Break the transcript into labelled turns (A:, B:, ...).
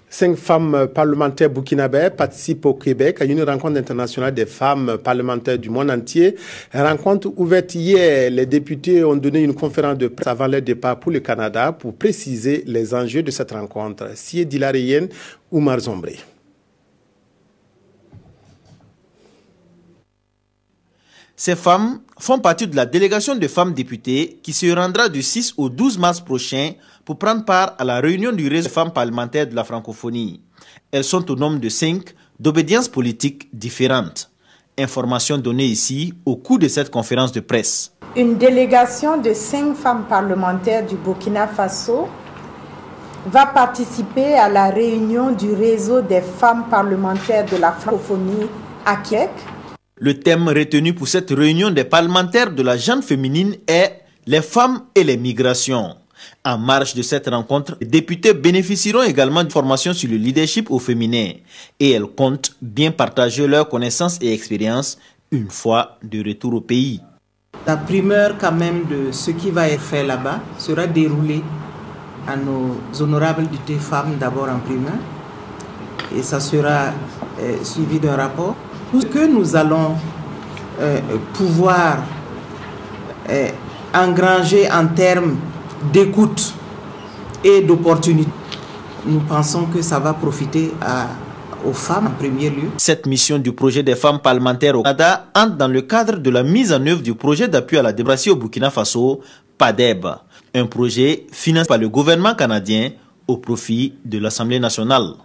A: 5 femmes parlementaires burkinabè participent au Québec à une rencontre internationale des femmes parlementaires du monde entier. Rencontre ouverte hier, les députés ont donné une conférence de presse avant leur départ pour le Canada pour préciser les enjeux de cette rencontre. Sié Dilarien, Oumar Zombré.
B: Ces femmes font partie de la délégation de femmes députées qui se rendra du 6 au 12 mars prochain pour prendre part à la réunion du réseau des femmes parlementaires de la francophonie. Elles sont au nombre de 5 d'obédiences politiques différentes. Information donnée ici au cours de cette conférence de presse.
C: Une délégation de 5 femmes parlementaires du Burkina Faso va participer à la réunion du réseau des femmes parlementaires de la francophonie à Québec.
B: Le thème retenu pour cette réunion des parlementaires de la gente féminine est « Les femmes et les migrations ». En marge de cette rencontre, les députés bénéficieront également de formations sur le leadership au féminin et elles comptent bien partager leurs connaissances et expériences une fois de retour au pays.
D: La primeur quand même de ce qui va être fait là-bas sera déroulée à nos honorables députés femmes d'abord en primeur et ça sera suivi d'un rapport. Tout ce que nous allons pouvoir engranger en termes d'écoute et d'opportunité, nous pensons que ça va profiter aux femmes en premier lieu.
B: Cette mission du projet des femmes parlementaires au Canada entre dans le cadre de la mise en œuvre du projet d'appui à la démocratie au Burkina Faso, PADEB, un projet financé par le gouvernement canadien au profit de l'Assemblée nationale.